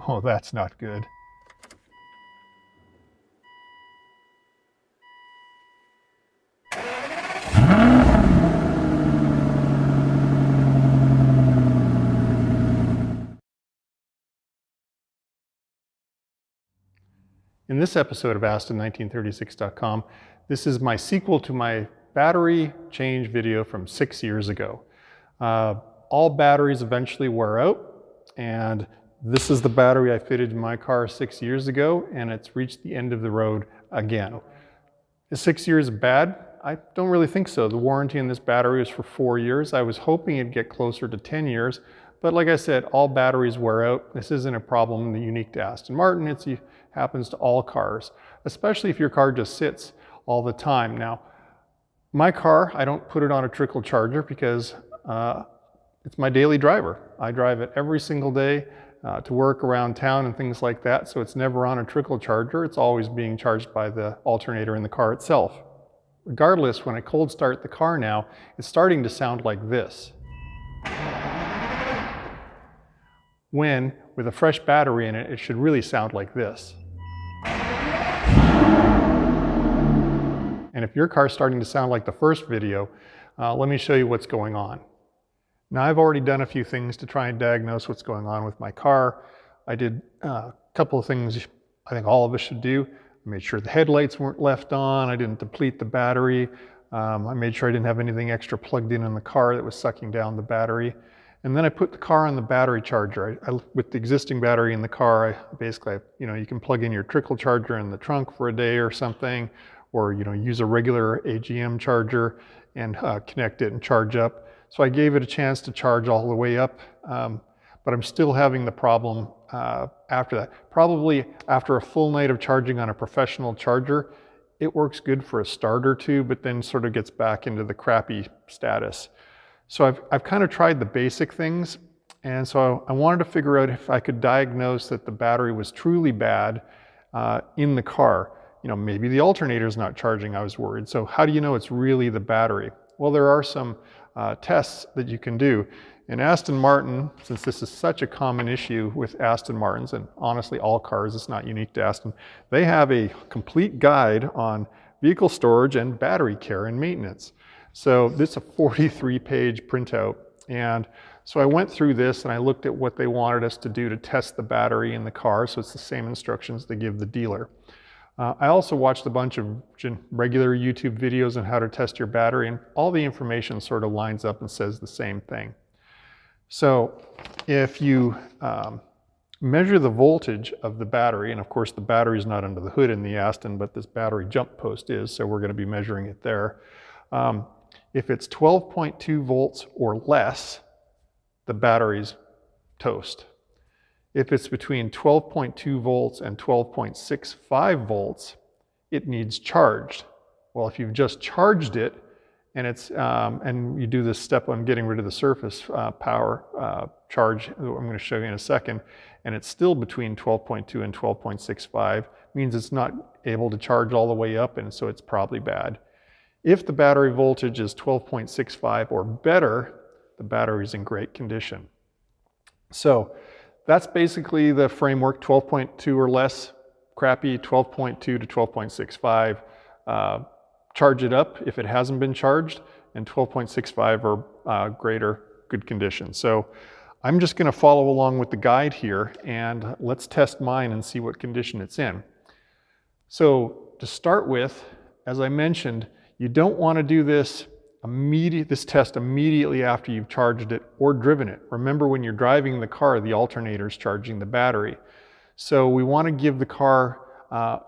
Oh, that's not good. In this episode of Aston1936.com, this is my sequel to my battery change video from 6 years ago. All batteries eventually wear out, and this is the battery I fitted in my car 6 years ago, and it's reached the end of the road again. Is 6 years bad? I don't really think so. The warranty on this battery is for 4 years. I was hoping it'd get closer to 10 years, but like I said, all batteries wear out. This isn't a problem unique to Aston Martin. It happens to all cars, especially if your car just sits all the time. Now, my car, I don't put it on a trickle charger because it's my daily driver. I drive it every single day to work around town and things like that, so it's never on a trickle charger. It's always being charged by the alternator in the car itself. Regardless, when I cold start the car now, it's starting to sound like this. When, with a fresh battery in it, it should really sound like this. And if your car's starting to sound like the first video, let me show you what's going on. Now, I've already done a few things to try and diagnose what's going on with my car. I did a couple of things I think all of us should do. I made sure the headlights weren't left on. I didn't deplete the battery. I made sure I didn't have anything extra plugged in the car that was sucking down the battery. And then I put the car on the battery charger. With the existing battery in the car, you can plug in your trickle charger in the trunk for a day or something, or use a regular AGM charger and connect it and charge up. So I gave it a chance to charge all the way up, but I'm still having the problem after that. Probably after a full night of charging on a professional charger, it works good for a start or two, but then sort of gets back into the crappy status. So I've kind of tried the basic things, and so I wanted to figure out if I could diagnose that the battery was truly bad in the car. Maybe the alternator's not charging, I was worried. So how do you know it's really the battery? Well, there are some tests that you can do. In Aston Martin, since this is such a common issue with Aston Martins, and honestly all cars, it's not unique to Aston, they have a complete guide on vehicle storage and battery care and maintenance. So this is a 43-page printout. And so I went through this and I looked at what they wanted us to do to test the battery in the car. So it's the same instructions they give the dealer. I also watched a bunch of regular YouTube videos on how to test your battery, and all the information sort of lines up and says the same thing. So if you measure the voltage of the battery, and of course the battery is not under the hood in the Aston, but this battery jump post is, so we're going to be measuring it there. If it's 12.2 volts or less, the battery's toast. If it's between 12.2 volts and 12.65 volts, it needs charged. Well, if you've just charged it and and you do this step on getting rid of the surface power charge, I'm going to show you in a second, and it's still between 12.2 and 12.65, means it's not able to charge all the way up, and so it's probably bad. If the battery voltage is 12.65 or better, the battery's in great condition. So that's basically the framework. 12.2 or less, crappy. 12.2 to 12.65, charge it up if it hasn't been charged, and 12.65 or greater, good condition. So I'm just going to follow along with the guide here, and let's test mine and see what condition it's in. So to start with, as I mentioned, you don't want to do this test immediately after you've charged it or driven it. Remember, when you're driving the car, the alternator's charging the battery. So we want to give the car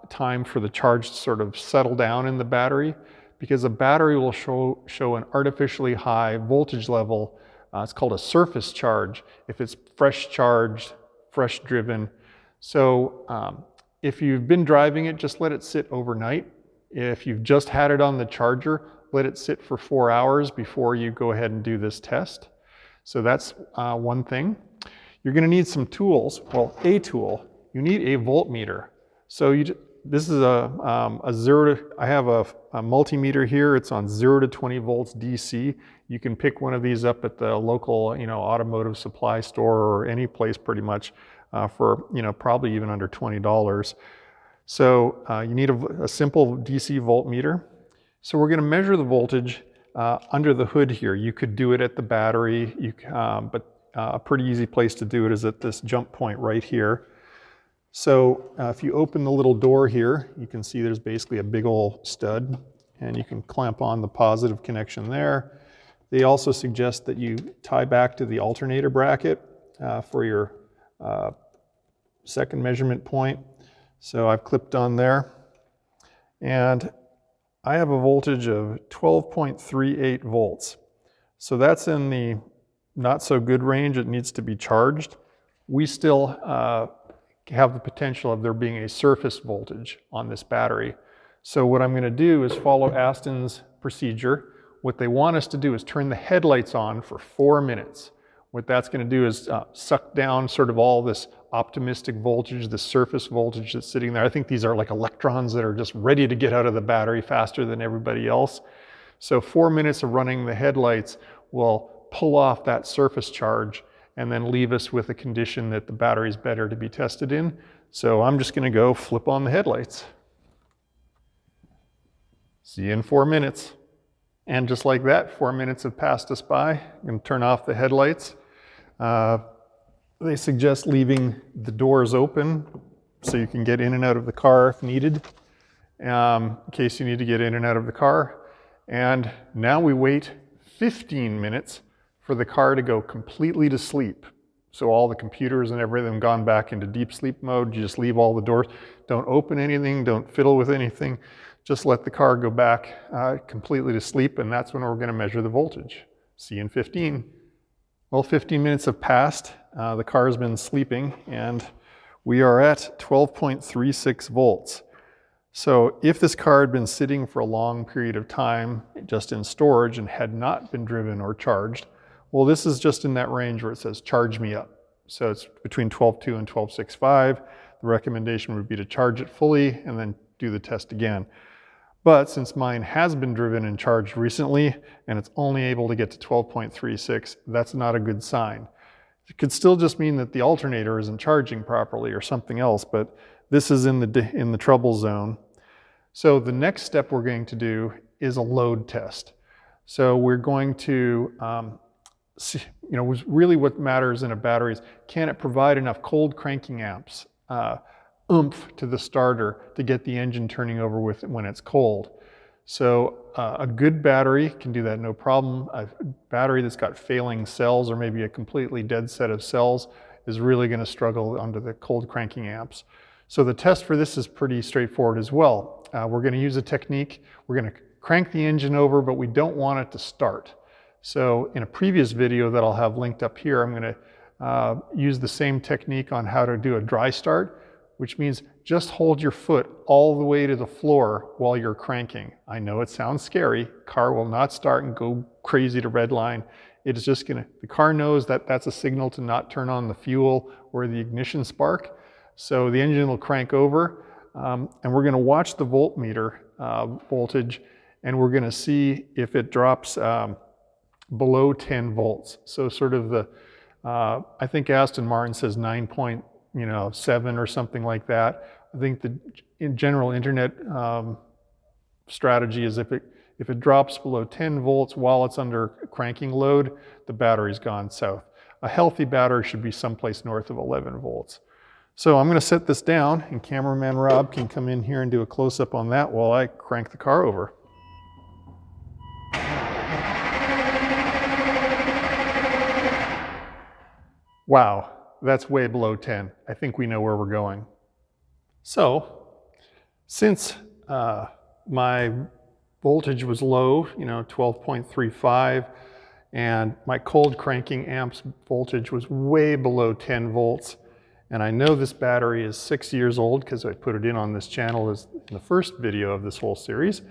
time for the charge to sort of settle down in the battery, because the battery will show an artificially high voltage level. It's called a surface charge if it's fresh charged, fresh driven. So if you've been driving it, just let it sit overnight. If you've just had it on the charger, let it sit for 4 hours before you go ahead and do this test. So that's one thing. You're going to need some tools. Well, a tool. You need a voltmeter. So this is I have a multimeter here. It's on 0 to 20 volts DC. You can pick one of these up at the local, automotive supply store or any place pretty much for, probably even under $20. So you need a simple DC voltmeter. So we're going to measure the voltage under the hood here. You could do it at the battery, but a pretty easy place to do it is at this jump point right here. So if you open the little door here, you can see there's basically a big old stud, and you can clamp on the positive connection there. They also suggest that you tie back to the alternator bracket for your second measurement point. So I've clipped on there, and I have a voltage of 12.38 volts. So that's in the not so good range. It needs to be charged. We still have the potential of there being a surface voltage on this battery. So what I'm going to do is follow Aston's procedure. What they want us to do is turn the headlights on for 4 minutes. What that's going to do is suck down sort of all this optimistic voltage, the surface voltage that's sitting there. I think these are like electrons that are just ready to get out of the battery faster than everybody else. So 4 minutes of running the headlights will pull off that surface charge and then leave us with a condition that the battery is better to be tested in. So I'm just going to go flip on the headlights. See you in 4 minutes. And just like that, 4 minutes have passed us by. I'm going to turn off the headlights. They suggest leaving the doors open so you can get in and out of the car if needed, in case you need to get in and out of the car. And now we wait 15 minutes for the car to go completely to sleep. So all the computers and everything have gone back into deep sleep mode. You just leave all the doors. Don't open anything, don't fiddle with anything. Just let the car go back completely to sleep, and that's when we're going to measure the voltage. See you in 15. Well, 15 minutes have passed. The car has been sleeping, and we are at 12.36 volts. So if this car had been sitting for a long period of time just in storage and had not been driven or charged, well, this is just in that range where it says charge me up. So it's between 12.2 and 12.65. The recommendation would be to charge it fully and then do the test again. But since mine has been driven and charged recently and it's only able to get to 12.36, that's not a good sign. It could still just mean that the alternator isn't charging properly or something else, but this is in the trouble zone. So the next step we're going to do is a load test. So we're going to see, really what matters in a battery is, can it provide enough cold cranking amps, oomph to the starter to get the engine turning over with when it's cold. So a good battery can do that no problem. A battery that's got failing cells or maybe a completely dead set of cells is really going to struggle under the cold cranking amps. So the test for this is pretty straightforward as well. We're going to use a technique. We're going to crank the engine over, but we don't want it to start. So in a previous video that I'll have linked up here, I'm going to use the same technique on how to do a dry start, which means just hold your foot all the way to the floor while you're cranking. I know it sounds scary. Car will not start and go crazy to redline. It is just gonna, the car knows that that's a signal to not turn on the fuel or the ignition spark. So the engine will crank over, and we're gonna watch the voltmeter voltage, and we're gonna see if it drops below 10 volts. So sort of the, I think Aston Martin says 9.7 or something like that. I think the general internet strategy is if it drops below 10 volts while it's under cranking load, the battery's gone south. A healthy battery should be someplace north of 11 volts. So I'm going to set this down, and cameraman Rob can come in here and do a close-up on that while I crank the car over. Wow, that's way below 10. I think we know where we're going. So, since my voltage was low, 12.35, and my cold cranking amps voltage was way below 10 volts, and I know this battery is 6 years old because I put it in on this channel as in the first video of this whole series,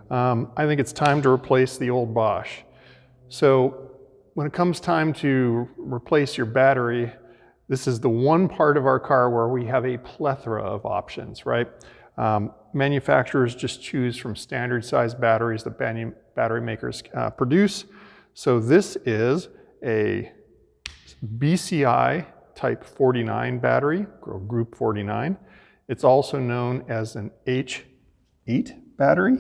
I think it's time to replace the old Bosch. So when it comes time to replace your battery, this is the one part of our car where we have a plethora of options, right? Manufacturers just choose from standard size batteries that battery makers produce. So this is a BCI type 49 battery, group 49. It's also known as an H8 battery.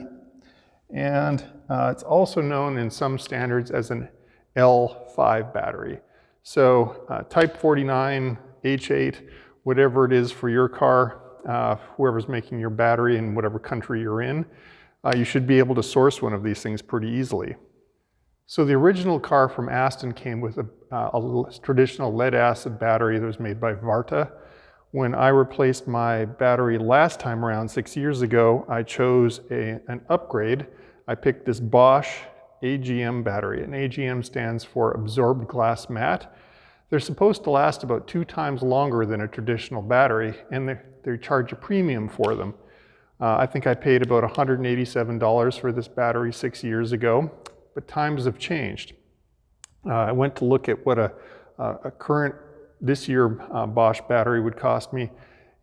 And it's also known in some standards as an L5 battery. So type 49, H8, whatever it is for your car, whoever's making your battery in whatever country you're in, you should be able to source one of these things pretty easily. So the original car from Aston came with a traditional lead acid battery that was made by Varta. When I replaced my battery last time around 6 years ago, I chose an upgrade. I picked this Bosch AGM battery, and AGM stands for absorbed glass matte. They're supposed to last about 2 times longer than a traditional battery, and they charge a premium for them. I think I paid about $187 for this battery 6 years ago, but times have changed. I went to look at what a current this year Bosch battery would cost me,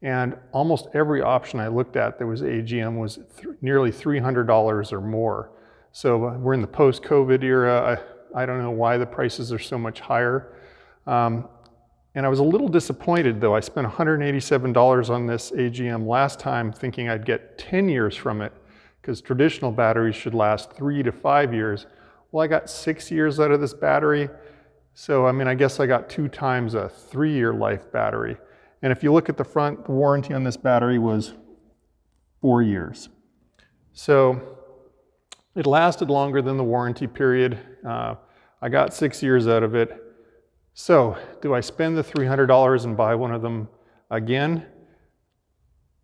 and almost every option I looked at that was AGM was nearly $300 or more. So we're in the post-COVID era. I don't know why the prices are so much higher. And I was a little disappointed though. I spent $187 on this AGM last time thinking I'd get 10 years from it, because traditional batteries should last 3 to 5 years. Well, I got 6 years out of this battery. So, I mean, I guess I got 2 times a 3-year life battery. And if you look at the front, the warranty on this battery was 4 years. So it lasted longer than the warranty period. I got 6 years out of it. So do I spend the $300 and buy one of them again?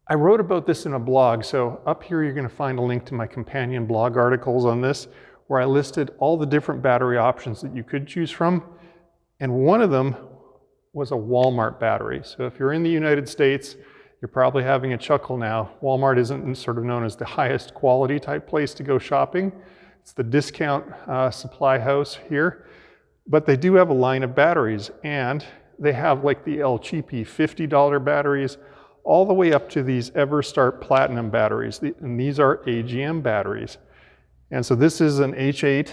I wrote about this in a blog. So up here, you're going to find a link to my companion blog articles on this, where I listed all the different battery options that you could choose from. And one of them was a Walmart battery. So if you're in the United States, you're probably having a chuckle now. Walmart isn't sort of known as the highest quality type place to go shopping. It's the discount supply house here. But they do have a line of batteries, and they have like the El Cheapy $50 batteries, all the way up to these EverStart Platinum batteries. And these are AGM batteries. And so this is an H8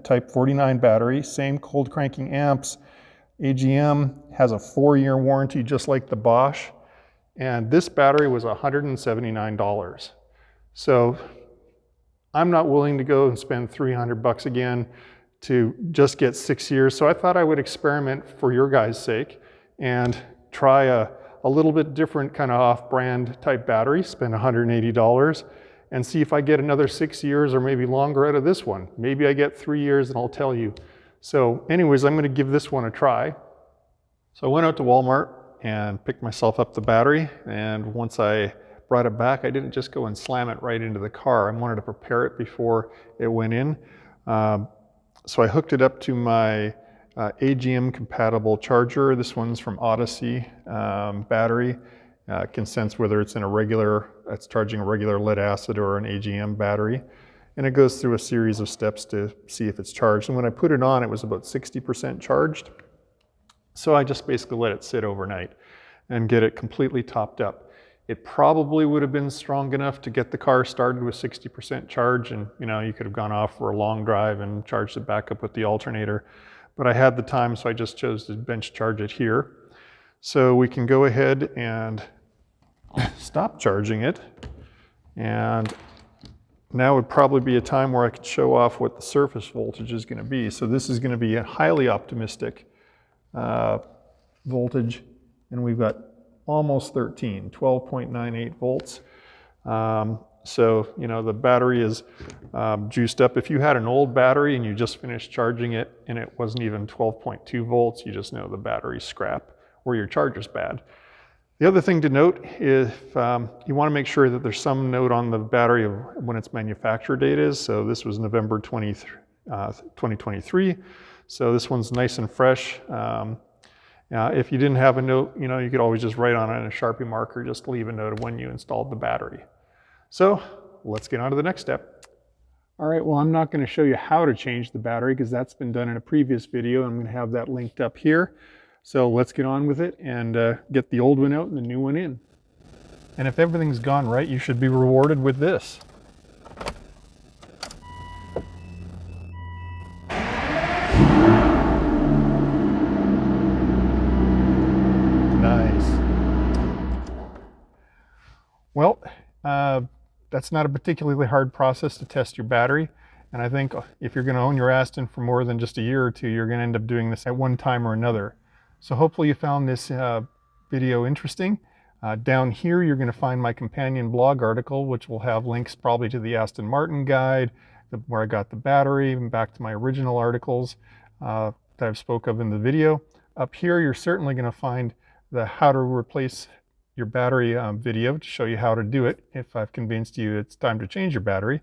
type 49 battery, same cold cranking amps. AGM has a 4-year warranty just like the Bosch, and this battery was $179. So I'm not willing to go and spend $300 again to just get 6 years. So I thought I would experiment for your guys' sake and try a little bit different kind of off-brand type battery, spend $180, and see if I get another 6 years or maybe longer out of this one. Maybe I get 3 years and I'll tell you. So anyways, I'm going to give this one a try. So I went out to Walmart and picked myself up the battery, and once I brought it back, I didn't just go and slam it right into the car. I wanted to prepare it before it went in. So I hooked it up to my AGM compatible charger. This one's from Odyssey battery. It can sense whether it's it's charging a regular lead acid or an AGM battery. And it goes through a series of steps to see if it's charged. And when I put it on, it was about 60% charged. So I just basically let it sit overnight and get it completely topped up. It probably would have been strong enough to get the car started with 60% charge, and you could have gone off for a long drive and charged it back up with the alternator. But I had the time, so I just chose to bench charge it here. So we can go ahead and stop charging it. And now would probably be a time where I could show off what the surface voltage is going to be. So this is going to be a highly optimistic voltage, and we've got almost 12.98 volts. So, the battery is juiced up. If you had an old battery and you just finished charging it and it wasn't even 12.2 volts, you just know the battery's scrap or your charger's bad. The other thing to note is you want to make sure that there's some note on the battery of when its manufacture date is. So this was November 2023. So this one's nice and fresh. If you didn't have a note, you could always just write on it in a Sharpie marker, just leave a note of when you installed the battery. So let's get on to the next step. All right, well, I'm not going to show you how to change the battery because that's been done in a previous video. I'm going to have that linked up here. So let's get on with it and get the old one out and the new one in. And if everything's gone right, you should be rewarded with this. Nice. Well, that's not a particularly hard process to test your battery. And I think if you're going to own your Aston for more than just a year or two, you're going to end up doing this at one time or another. So hopefully you found this video interesting. Down here, you're going to find my companion blog article, which will have links probably to the Aston Martin guide, where I got the battery, and back to my original articles that I've spoke of in the video. Up here, you're certainly going to find the how to replace your battery video to show you how to do it if I've convinced you it's time to change your battery.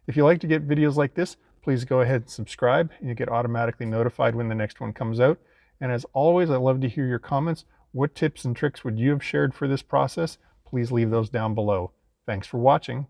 If you like to get videos like this, please go ahead and subscribe, and you get automatically notified when the next one comes out. And as always, I love to hear your comments. What tips and tricks would you have shared for this process? Please leave those down below. Thanks for watching.